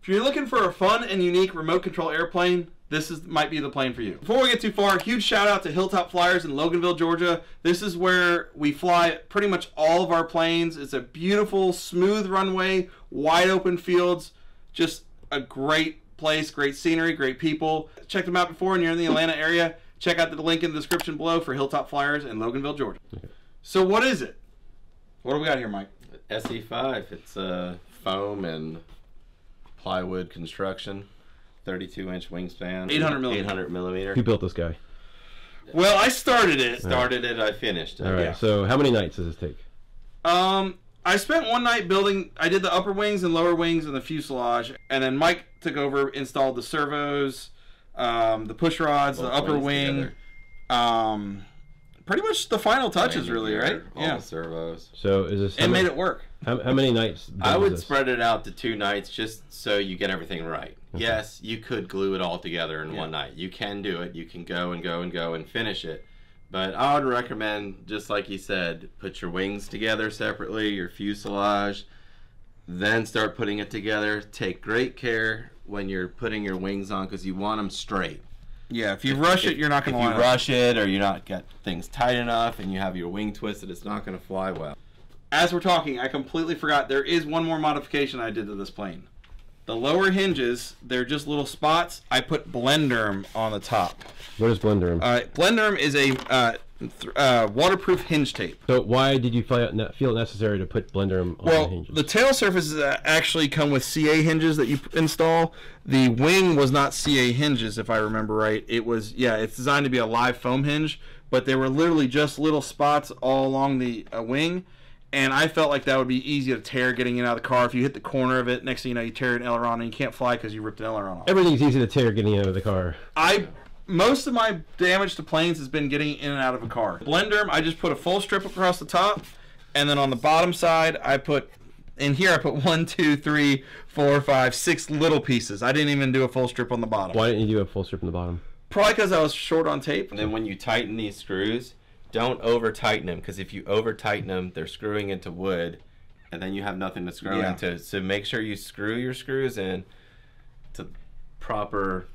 If you're looking for a fun and unique remote control airplane, might be the plane for you. Before we get too far, huge shout out to Hilltop Flyers in Loganville, Georgia. This is where we fly pretty much all of our planes. It's a beautiful, smooth runway, wide open fields, just a great place, great scenery, great people. Check them out before and you're in the Atlanta area. Check out the link in the description below for Hilltop Flyers in Loganville, Georgia. So what is it? What do we got here, Mike? SE5. It's foam and plywood construction. 32-inch wingspan. 800 millimeter. 800 millimeter. Who built this guy? Well, I started it. I finished it. All right. Yeah. So how many nights does this take? I spent one night building. I did the upper wings and lower wings and the fuselage, and then Mike took over, installed the servos, the push rods, Both the upper wing. Pretty much the final touches, really, right? All the servos. So is this? And made it work. How many nights? I would spread it out to 2 nights just so you get everything right. Okay. Yes, you could glue it all together in one night. You can do it. You can go and go and go and finish it. But I would recommend, just like you said, put your wings together separately, your fuselage, then start putting it together. Take great care when you're putting your wings on because you want them straight. Yeah, if you rush it, you're not going to line up. If you rush it or you're not got things tight enough and you have your wing twisted, it's not going to fly well. As we're talking, I completely forgot there is one more modification I did to this plane. The lower hinges, they're just little spots. I put Blenderm on the top. What is Blenderm? Blenderm is a waterproof hinge tape. So why did you feel it necessary to put Blenderm on the hinges? The tail surfaces actually come with CA hinges that you install. The wing was not CA hinges, if I remember right. It was, it's designed to be a live foam hinge, but they were literally just little spots all along the wing. And I felt like that would be easy to tear getting in and out of the car. If you hit the corner of it, next thing you know, you tear an aileron and you can't fly because you ripped an aileron off. Everything's easy to tear getting out of the car. Most of my damage to planes has been getting in and out of a car. Blenderm, I just put a full strip across the top, and then on the bottom side, I put 1, 2, 3, 4, 5, 6 little pieces. I didn't even do a full strip on the bottom. Why didn't you do a full strip on the bottom? Probably because I was short on tape. And then when you tighten these screws, don't over tighten them, because if you over tighten them, they're screwing into wood, and then you have nothing to screw into. So make sure you screw your screws in to proper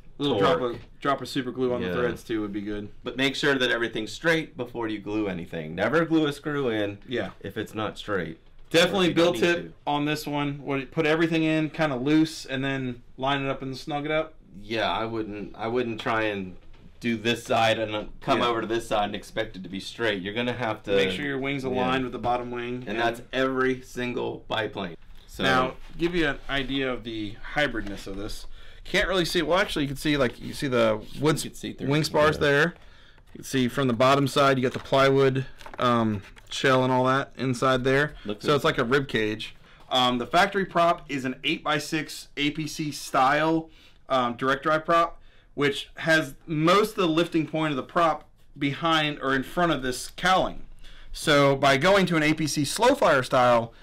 drop of super glue on the threads too would be good. But make sure that everything's straight before you glue anything. Never glue a screw in if it's not straight. Definitely bill tip on this one. Put everything in kind of loose and then line it up and snug it up. Yeah, I wouldn't try and do this side and come over to this side and expect it to be straight. You're gonna have to make sure your wings aligned with the bottom wing, and that's every single biplane. So now, give you an idea of the hybridness of this. Can't really see. Well, actually, you can see you see the wood wing spars there. You can see from the bottom side, you got the plywood shell and all that inside there. So it's like a rib cage. The factory prop is an 8x6 APC style direct drive prop, which has most of the lifting point of the prop behind or in front of this cowling. So by going to an APC slow flyer style,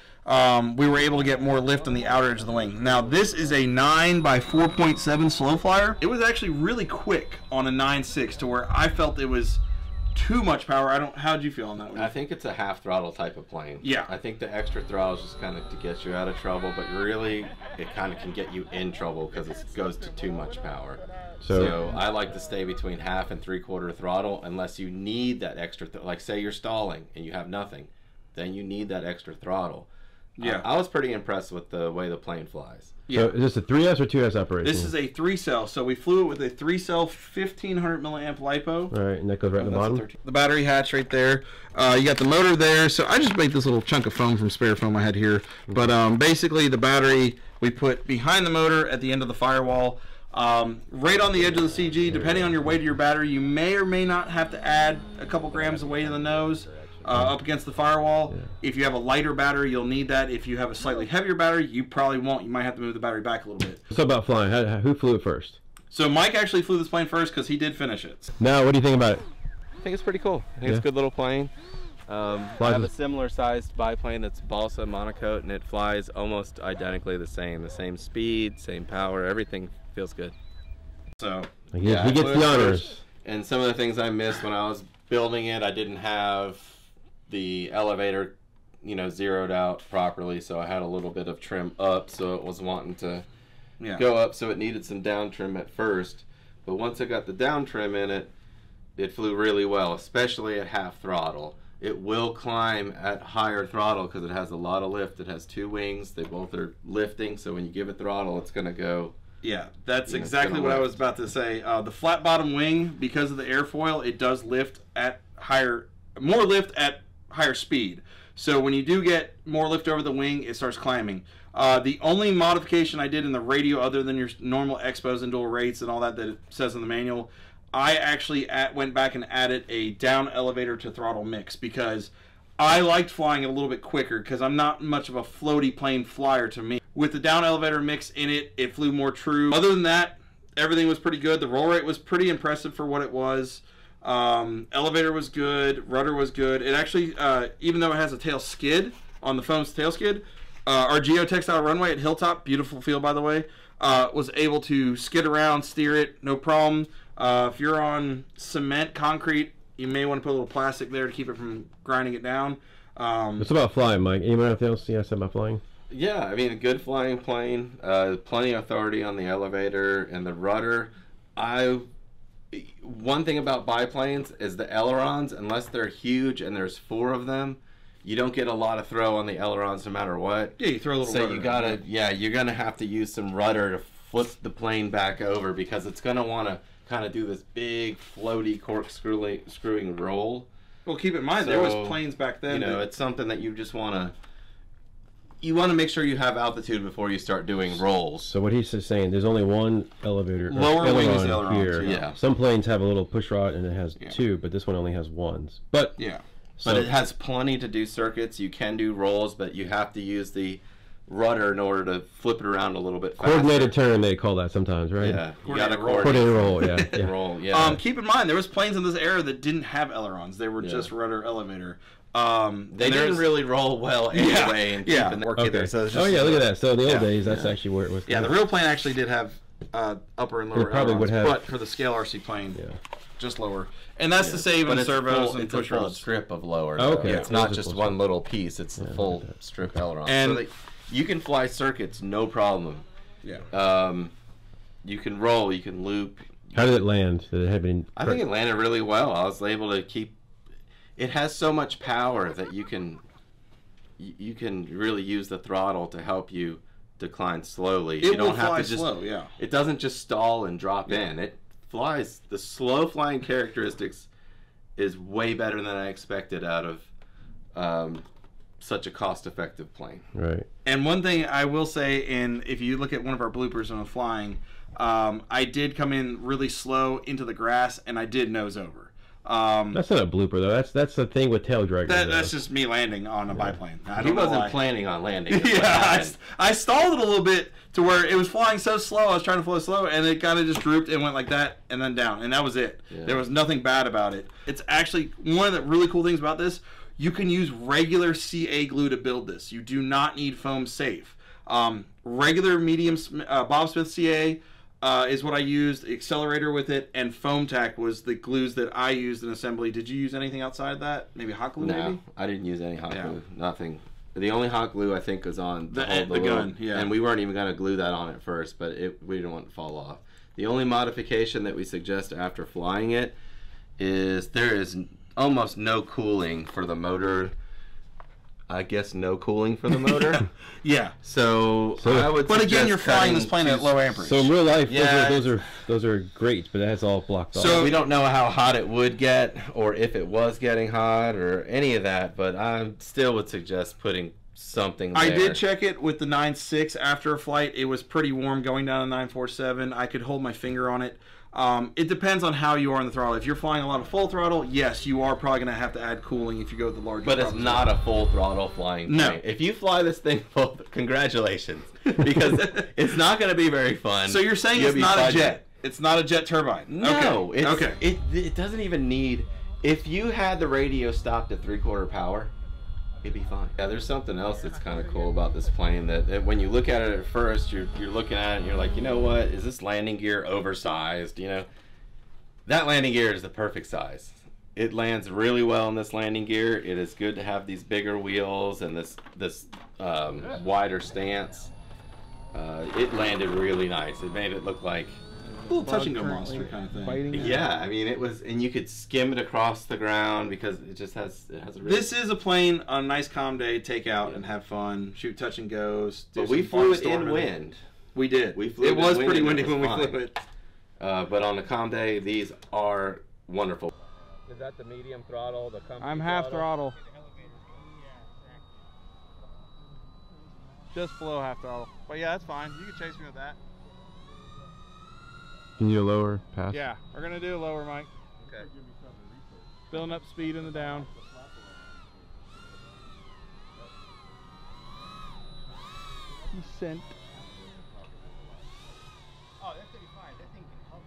we were able to get more lift on the outer edge of the wing. Now this is a 9 by 4.7 slow flyer. It was actually really quick on a 9.6 to where I felt it was too much power. How'd you feel on that one? I think it's a half throttle type of plane. Yeah. I think the extra throttle is just kind of to get you out of trouble, but really it kind of can get you in trouble because it goes to too much power. So I like to stay between half and 3/4 throttle unless you need that extra, like say you're stalling and you have nothing, then you need that extra throttle. Yeah. I was pretty impressed with the way the plane flies. Yeah. So is this a 3S or 2S operation? This is a 3-cell. So we flew it with a 3-cell 1500 milliamp LiPo. All right, and that goes right in the bottom? The battery hatch right there. You got the motor there. So I just made this little chunk of foam from spare foam I had here. But basically the battery we put behind the motor at the end of the firewall. Right on the edge of the CG, depending on your weight of your battery, you may or may not have to add a couple grams of weight in the nose. Up against the firewall. If you have a lighter battery, you'll need that. If you have a slightly heavier battery, you probably won't. You might have to move the battery back a little bit. So about flying, who flew it first? So Mike actually flew this plane first because he did finish it. Now, what do you think about it? I think it's pretty cool. I think it's a good little plane. I have a similar sized biplane that's balsa monocoque, and it flies almost identically the same speed, same power, everything feels good. So he gets the honors. And some of the things I missed when I was building it, I didn't have the elevator, zeroed out properly, so I had a little bit of trim up, so it was wanting to go up, so it needed some down trim at first. But once it got the down trim in it, it flew really well, especially at half throttle. It will climb at higher throttle because it has a lot of lift. It has 2 wings. They both are lifting, so when you give it throttle, it's going to go. Yeah, that's exactly what I was about to say. The flat bottom wing, because of the airfoil, it does lift at more lift at higher speed. So when you do get more lift over the wing, it starts climbing. The only modification I did in the radio, other than your normal expos and dual rates and all that it says in the manual, I actually went back and added a down elevator to throttle mix because I liked flying it a little bit quicker because I'm not much of a floaty plane flyer to me. With the down elevator mix in it, it flew more true. Other than that, everything was pretty good. The roll rate was pretty impressive for what it was. Elevator was good. Rudder was good. It actually, even though it has a tail skid on the foam's tail skid, our geotextile runway at Hilltop, beautiful field by the way, was able to skid around, steer it, no problem. If you're on cement, concrete, you may want to put a little plastic there to keep it from grinding it down. It's about flying, Mike. Anything else you said about flying? Yeah, I mean, a good flying plane, plenty of authority on the elevator and the rudder. One thing about biplanes is the ailerons, unless they're huge and there's 4 of them, you don't get a lot of throw on the ailerons no matter what. Yeah, you throw a little rudder. So you gotta, you're gonna have to use some rudder to flip the plane back over because it's gonna want to kind of do this big floaty corkscrewing roll. Well, keep in mind, there was planes back then. You know, it's something that you just want to. You want to make sure you have altitude before you start doing rolls. So what he's saying, there's only one elevator. Lower wing is ailerons here. Yeah. Some planes have a little push rod and it has 2, but this one only has 1. But but it has plenty to do circuits. You can do rolls, but you have to use the rudder in order to flip it around a little bit faster. Coordinated turn, they call that sometimes, right? Yeah, you got to coordinated roll. Yeah, roll. Yeah. Keep in mind, there was planes in this era that didn't have ailerons. They were just rudder elevator. They didn't really roll well anyway. And work either. So it's just, look at that. So in the old days, that's actually where it was. Yeah, the real plane actually did have upper and lower probably ailerons, would have, but for the scale RC plane, just lower. And that's to save in servos and push rods. It's a full strip of lower. Okay. It's not just one little piece. It's the full strip aileron. And you can fly circuits, no problem. Yeah. You can roll, you can loop. How did it land? Did it have any... I think it landed really well. I was able to keep. It has so much power that you can really use the throttle to help you decline slowly. You don't have to just slow, It doesn't just stall and drop in. It flies. The slow flying characteristics is way better than I expected out of such a cost-effective plane. Right. And one thing I will say, and if you look at one of our bloopers when I'm flying, I did come in really slow into the grass, and I did nose over. That's not a blooper though. That's the thing with tail drag. That's just me landing on a biplane. He wasn't planning on landing. I stalled it a little bit to where it was flying so slow. I was trying to fly slow, and it kind of just drooped and went like that, and then down, and that was it. Yeah. There was nothing bad about it. It's actually one of the really cool things about this. You can use regular CA glue to build this. You do not need foam safe. Regular medium Bob Smith CA. Is what I used, accelerator with it, and foam tack was the glues that I used in assembly. Did you use anything outside of that? Maybe hot glue? No, I didn't use any hot glue. Nothing. The only hot glue I think was on the gun. Yeah, and we weren't even going to glue that on at first, but we didn't want it to fall off. The only modification that we suggest after flying it is there is almost no cooling for the motor. I guess no cooling for the motor. Yeah. So I would. But again, you're flying this plane at low amperage. So in real life, those are great, but that's all blocked off. So we don't know how hot it would get, or if it was getting hot, or any of that. But I still would suggest putting something there. I did check it with the 9.6 after a flight. It was pretty warm going down to 9.47. I could hold my finger on it. It depends on how you are on the throttle. If you're flying a lot of full throttle, yes, you are probably going to have to add cooling if you go with the larger. But it's not a full throttle flying plane. No. If you fly this thing full, congratulations, because it's not going to be very fun. So you're saying it's not a jet? It's not a jet turbine? No. Okay. It doesn't even need. If you had the radio stopped at 3/4 power, it'd be fine. Yeah, there's something else that's kind of cool about this plane that when you look at it at first, you're looking at it and you're like, you know what, is this landing gear oversized? You know, that landing gear is the perfect size. It lands really well in this landing gear. It is good to have these bigger wheels and this wider stance. It landed really nice. It made it look like a little touch and go monster kind of thing. Biting. yeah. I mean, it was, and you could skim it across the ground because it just has a really, This is a plane on a nice calm day. Take out and have fun. Shoot touch and goes. But we flew it in wind. We did. We flew it was in pretty wind windy when we fine. flew it. But on a calm day, these are wonderful. Is that the medium throttle? The comfy I'm half throttle. Just below half throttle. But yeah, that's fine. You can chase me with that. Can you do a lower pass? Yeah, we're gonna do a lower, Mike. Okay. Building up speed in the down. Descent. Oh, that's gonna be fine. That thing can help.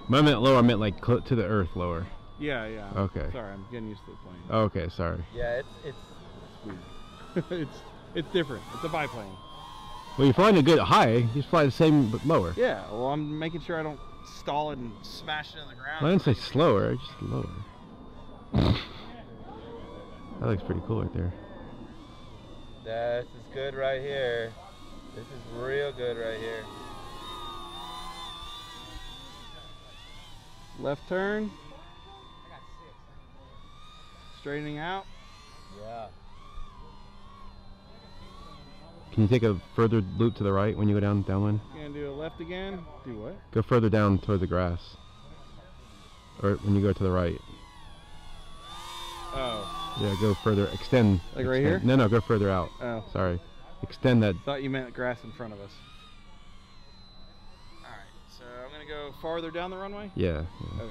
When I meant lower, I meant like to the earth lower. Yeah, yeah. Okay. Sorry, I'm getting used to the plane. Okay, sorry. Yeah, it's weird. it's different. It's a biplane. Well, you're flying a good high. You just fly the same but lower. Yeah. Well, I'm making sure I don't stall it and smash it in the ground. I didn't say slower, just lower. That looks pretty cool right there. This is good right here. This is real good right here. Left turn. Straightening out. Yeah. Can you take a further loop to the right when you go downwind? Gonna do a left again. Do what? Go further down toward the grass. Or when you go to the right. Oh. Yeah, go further. Extend. Like right extend. here? No, go further out. Oh. Sorry. Extend that. Thought you meant grass in front of us. Alright, so I'm gonna go farther down the runway? Yeah. Okay.